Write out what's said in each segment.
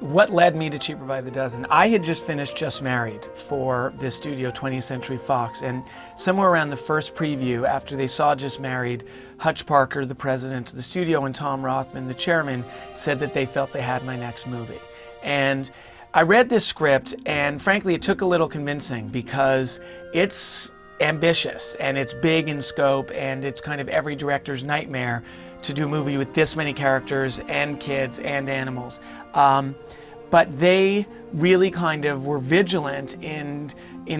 What led me to Cheaper by the Dozen? I had just finished Just Married for this studio, 20th Century Fox, and somewhere around the first preview, after they saw Just Married, Hutch Parker, the president of the studio, and Tom Rothman, the chairman, said that they felt they had my next movie. And I read this script, and frankly, it took a little convincing because it's ambitious, and it's big in scope, and it's kind of every director's nightmare to do a movie with this many characters and kids and animals. But they really kind of were vigilant in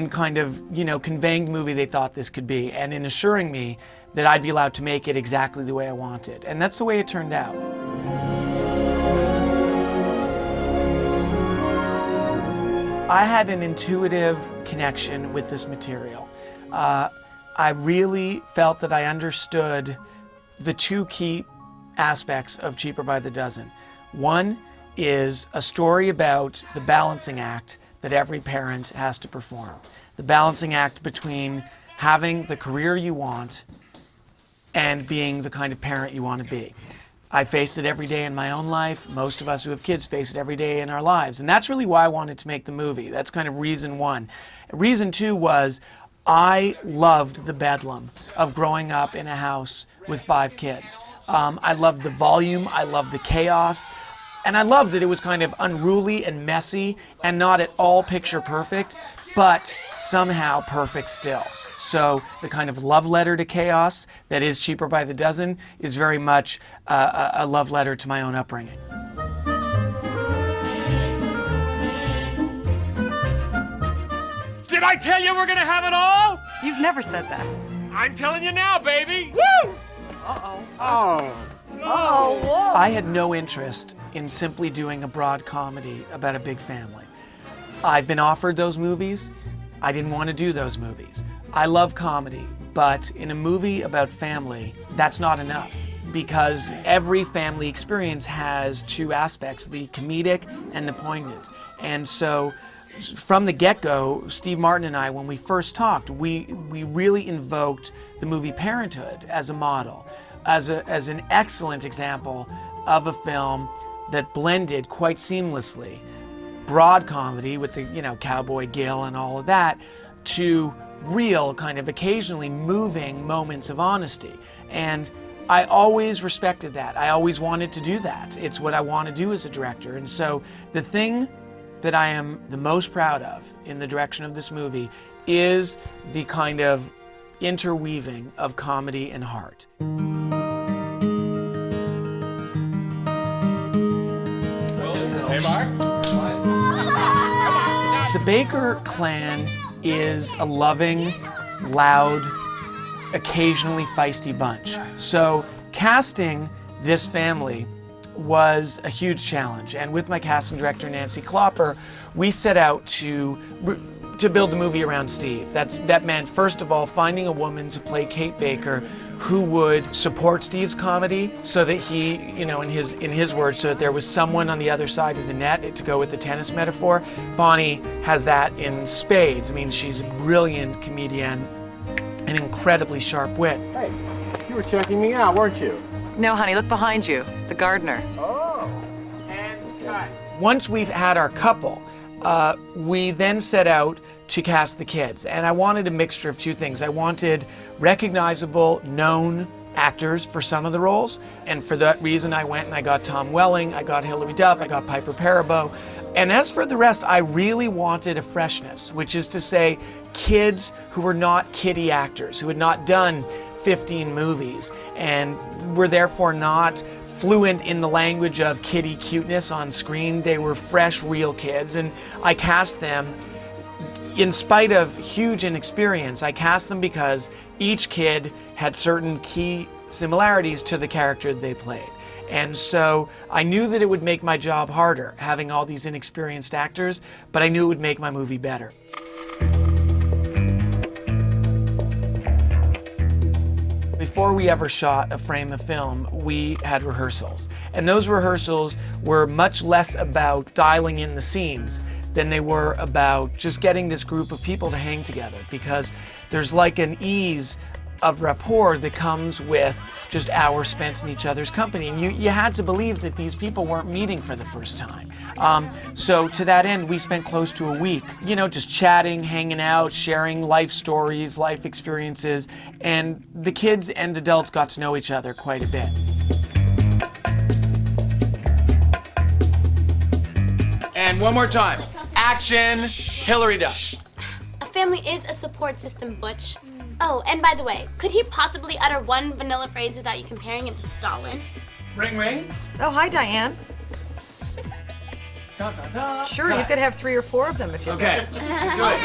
kind of, conveying the movie they thought this could be, and in assuring me that I'd be allowed to make it exactly the way I wanted. And that's the way it turned out. I had an intuitive connection with this material. I really felt that I understood the two key aspects of Cheaper by the Dozen. One is a story about the balancing act that every parent has to perform. The balancing act between having the career you want and being the kind of parent you want to be. I face it every day in my own life. Most of us who have kids face it every day in our lives. And that's really why I wanted to make the movie. That's kind of reason one. Reason two was I loved the bedlam of growing up in a house with 5 kids. I loved the volume, I loved the chaos, and I loved that it was kind of unruly and messy and not at all picture perfect, but somehow perfect still. So the kind of love letter to chaos that is Cheaper by the Dozen is very much a love letter to my own upbringing. Did I tell you we're gonna have it all? You've never said that. I'm telling you now, baby. Woo! Uh-oh. Oh. Oh, whoa. I had no interest in simply doing a broad comedy about a big family. I've been offered those movies. I didn't want to do those movies. I love comedy, but in a movie about family, that's not enough because every family experience has two aspects, the comedic and the poignant. And so from the get-go, Steve Martin and I, when we first talked, we really invoked the movie Parenthood as a model, as an excellent example of a film that blended quite seamlessly broad comedy with the, Cowboy Gil and all of that, to real kind of occasionally moving moments of honesty. And I always respected that. I always wanted to do that. It's what I want to do as a director. And so the thing that I am the most proud of in the direction of this movie is the kind of interweaving of comedy and heart. Hey, Mark. The Baker clan is a loving, loud, occasionally feisty bunch. So casting this family was a huge challenge. And with my casting director, Nancy Klopper, we set out to build the movie around Steve. That meant, first of all, finding a woman to play Kate Baker who would support Steve's comedy so that he, in his words, so that there was someone on the other side of the net, to go with the tennis metaphor. Bonnie has that in spades. I mean, she's a brilliant comedian, an incredibly sharp wit. Hey, you were checking me out, weren't you? No, honey, look behind you. The gardener. Oh. And cut. Once we've had our couple, we then set out to cast the kids. And I wanted a mixture of two things. I wanted recognizable, known actors for some of the roles. And for that reason, I went and I got Tom Welling, I got Hilary Duff, I got Piper Perabo. And as for the rest, I really wanted a freshness, which is to say, kids who were not kiddie actors, who had not done 15 movies and were therefore not fluent in the language of kiddie cuteness on screen. They were fresh, real kids, and I cast them in spite of huge inexperience. I cast them because each kid had certain key similarities to the character they played. And so I knew that it would make my job harder, having all these inexperienced actors, but I knew it would make my movie better. Before we ever shot a frame of film, we had rehearsals. And those rehearsals were much less about dialing in the scenes than they were about just getting this group of people to hang together, because there's like an ease of rapport that comes with just hours spent in each other's company. And you had to believe that these people weren't meeting for the first time. So to that end, we spent close to a week, just chatting, hanging out, sharing life stories, life experiences, and the kids and adults got to know each other quite a bit. And one more time. Action, Hillary Duff. A family is a support system, Butch. Oh, and by the way, could he possibly utter one vanilla phrase without you comparing him to Stalin? Ring, ring. Oh, hi, Diane. Da, da, da. Sure, you could have 3 or 4 of them if you Okay, good.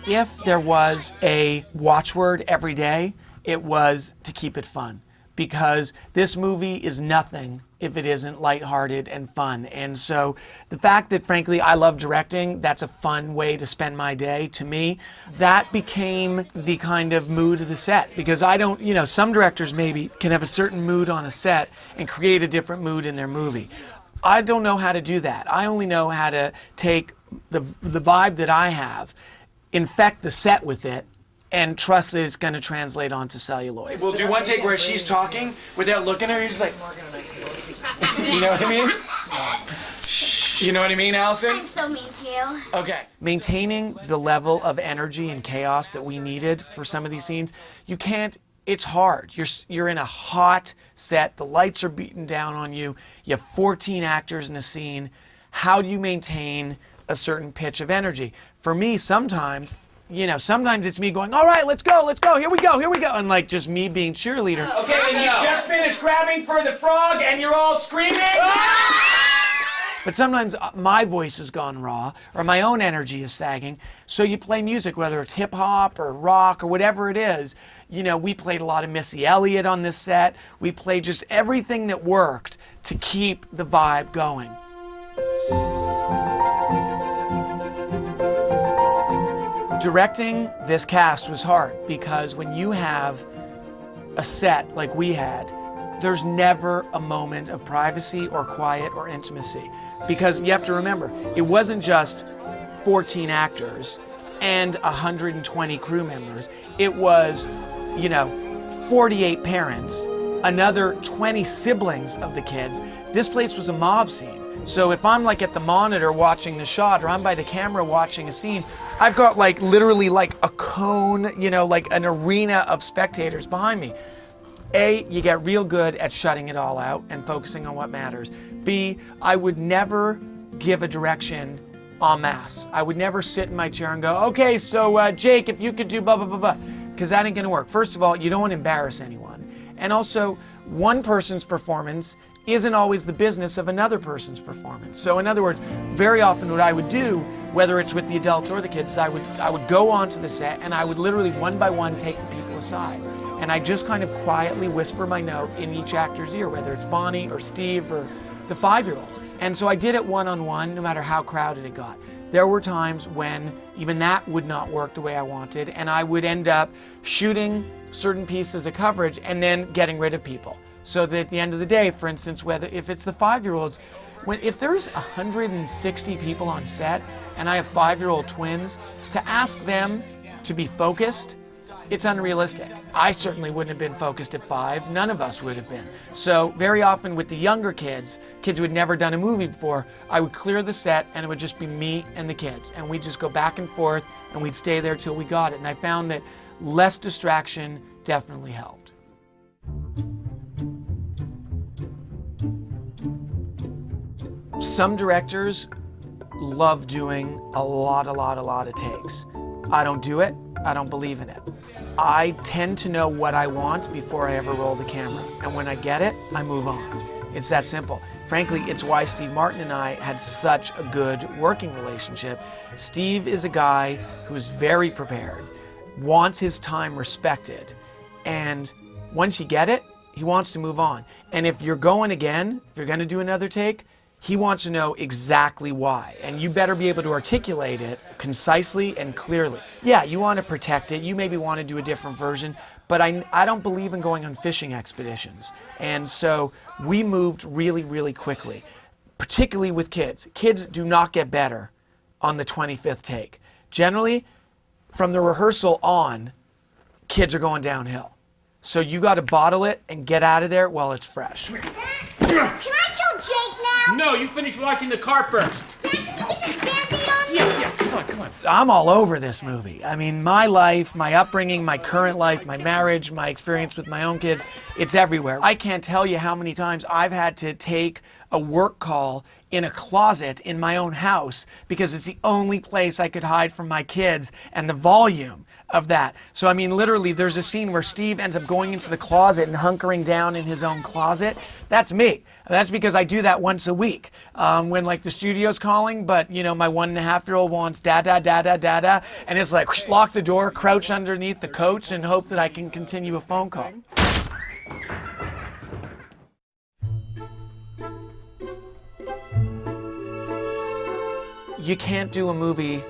If there was a watchword every day, it was to keep it fun. Because this movie is nothing if it isn't lighthearted and fun. And so the fact that, frankly, I love directing, that's a fun way to spend my day, to me, that became the kind of mood of the set. Because I don't, some directors maybe can have a certain mood on a set and create a different mood in their movie. I don't know how to do that. I only know how to take the vibe that I have, infect the set with it, and trust that it's going to translate onto celluloid. We'll do one take where she's talking without looking at her. You're just like, you know what I mean? You know what I mean, Allison? I'm so mean to you. Okay. Maintaining the level of energy and chaos that we needed for some of these scenes, you can't. It's hard. You're in a hot set. The lights are beating down on you. You have 14 actors in a scene. How do you maintain a certain pitch of energy? For me, sometimes it's me going, all right, let's go, here we go, and like just me being cheerleader. Okay, and you just finished grabbing for the frog and you're all screaming? But sometimes my voice has gone raw, or my own energy is sagging, so you play music, whether it's hip hop or rock or whatever it is. We played a lot of Missy Elliott on this set. We played just everything that worked to keep the vibe going. Directing this cast was hard because when you have a set like we had, there's never a moment of privacy or quiet or intimacy. Because you have to remember, it wasn't just 14 actors and 120 crew members. It was, 48 parents, another 20 siblings of the kids. This place was a mob scene. So if I'm like at the monitor watching the shot, or I'm by the camera watching a scene, I've got literally a cone, like an arena of spectators behind me. A, you get real good at shutting it all out and focusing on what matters. B, I would never give a direction en masse. I would never sit in my chair and go, okay, so Jake, if you could do blah, blah, blah, blah, because that ain't gonna work. First of all, you don't want to embarrass anyone. And also, one person's performance isn't always the business of another person's performance. So in other words, very often what I would do, whether it's with the adults or the kids, I would go onto the set and I would literally one by one take the people aside. And I just kind of quietly whisper my note in each actor's ear, whether it's Bonnie or Steve or the 5-year-olds. And so I did it one-on-one, no matter how crowded it got. There were times when even that would not work the way I wanted, and I would end up shooting certain pieces of coverage and then getting rid of people. So that at the end of the day, for instance, if it's the 5-year-olds, if there's 160 people on set and I have 5-year-old twins, to ask them to be focused, it's unrealistic. I certainly wouldn't have been focused at 5. None of us would have been. So very often with the younger kids who had never done a movie before, I would clear the set and it would just be me and the kids. And we'd just go back and forth and we'd stay there till we got it. And I found that less distraction definitely helped. Some directors love doing a lot of takes. I don't do it. I don't believe in it. I tend to know what I want before I ever roll the camera. And when I get it, I move on. It's that simple. Frankly, it's why Steve Martin and I had such a good working relationship. Steve is a guy who's very prepared, wants his time respected, and once you get it, he wants to move on. And if you're going again, if you're going to do another take, he wants to know exactly why, and you better be able to articulate it concisely and clearly. Yeah, you want to protect it, you maybe want to do a different version, but I don't believe in going on fishing expeditions. And so we moved really quickly, particularly with kids. Kids do not get better on the 25th take. Generally, from the rehearsal on, kids are going downhill. So you got to bottle it and get out of there while it's fresh. Can I kill Jake now? No, you finish washing the car first. Dad, can you get this Band-Aid on me? Yes, come on, come on. I'm all over this movie. I mean, my life, my upbringing, my current life, my marriage, my experience with my own kids, it's everywhere. I can't tell you how many times I've had to take a work call in a closet in my own house because it's the only place I could hide from my kids and the volume of that. So, I mean, literally, there's a scene where Steve ends up going into the closet and hunkering down in his own closet. That's me. That's because I do that once a week when, like, the studio's calling, but, you know, my 1.5-year-old wants da-da, da-da, da-da, and it's like, whoosh, lock the door, crouch underneath the coats, and hope that I can continue a phone call. You can't do a movie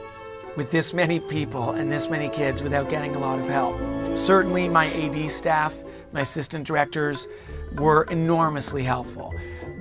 with this many people and this many kids without getting a lot of help. Certainly my AD staff, my assistant directors were enormously helpful.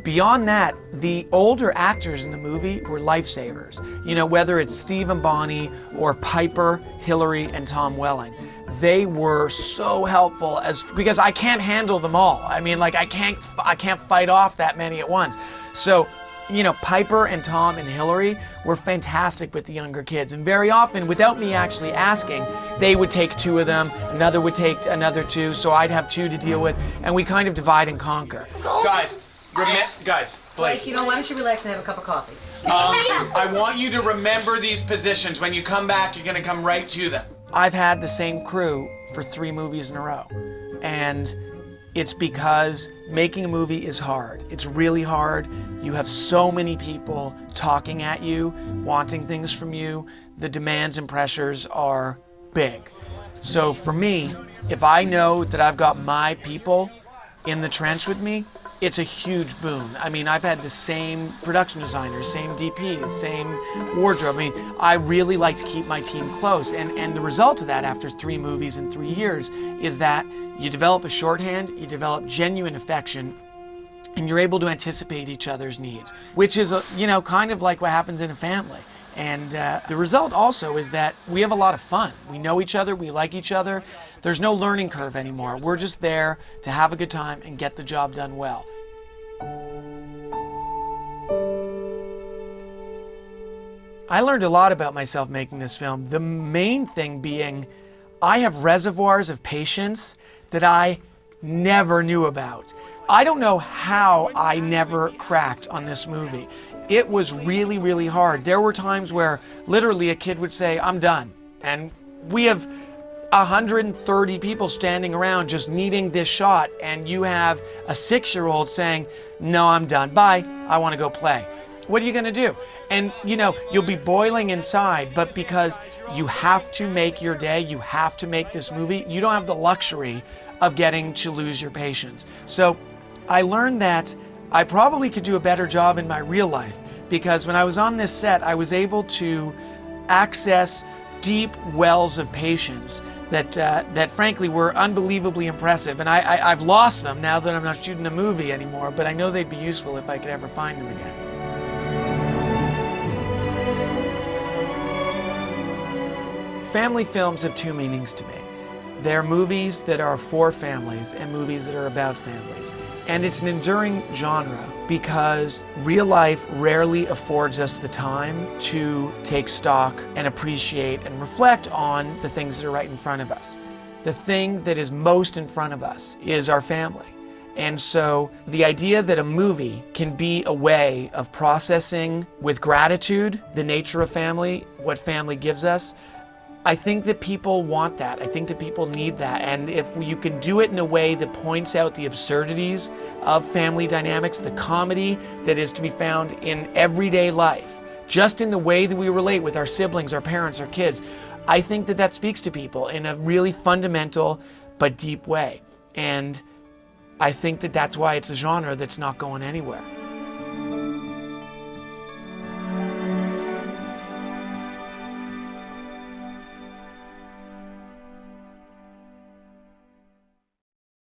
Beyond that, the older actors in the movie were lifesavers. You know, whether it's Steve and Bonnie or Piper, Hillary, and Tom Welling. They were so helpful because I can't handle them all. I mean, like I can't fight off that many at once. So, you know, Piper and Tom and Hillary were fantastic with the younger kids. And very often, without me actually asking, they would take 2 of them, another would take another 2, so I'd have 2 to deal with, and we kind of divide and conquer. Guys, Blake, You know, why don't you relax and have a cup of coffee? I want you to remember these positions. When you come back, you're gonna come right to them. I've had the same crew for 3 movies in a row. And it's because making a movie is hard. It's really hard. You have so many people talking at you, wanting things from you. The demands and pressures are big. So for me, if I know that I've got my people in the trench with me, it's a huge boon. I mean, I've had the same production designers, same DPs, same wardrobe. I mean, I really like to keep my team close. And the result of that after 3 movies in 3 years is that you develop a shorthand, you develop genuine affection, and you're able to anticipate each other's needs, which is, you know, kind of like what happens in a family. And the result also is that we have a lot of fun. We know each other, we like each other. There's no learning curve anymore. We're just there to have a good time and get the job done well. I learned a lot about myself making this film. The main thing being, I have reservoirs of patience that I never knew about. I don't know how I never cracked on this movie. It was really, really hard. There were times where literally a kid would say, I'm done. And we have 130 people standing around just needing this shot, and you have a 6-year-old saying, no, I'm done, bye, I want to go play. What are you going to do? And, you know, you'll be boiling inside, but because you have to make your day, you have to make this movie, you don't have the luxury of getting to lose your patience. So I learned that I probably could do a better job in my real life, because when I was on this set, I was able to access deep wells of patience that frankly were unbelievably impressive. And I've lost them now that I'm not shooting a movie anymore, but I know they'd be useful if I could ever find them again. Family films have 2 meanings to me. They're movies that are for families and movies that are about families. And it's an enduring genre because real life rarely affords us the time to take stock and appreciate and reflect on the things that are right in front of us. The thing that is most in front of us is our family. And so the idea that a movie can be a way of processing with gratitude the nature of family, what family gives us, I think that people want that. I think that people need that. And if you can do it in a way that points out the absurdities of family dynamics, the comedy that is to be found in everyday life, just in the way that we relate with our siblings, our parents, our kids, I think that that speaks to people in a really fundamental but deep way. And I think that that's why it's a genre that's not going anywhere.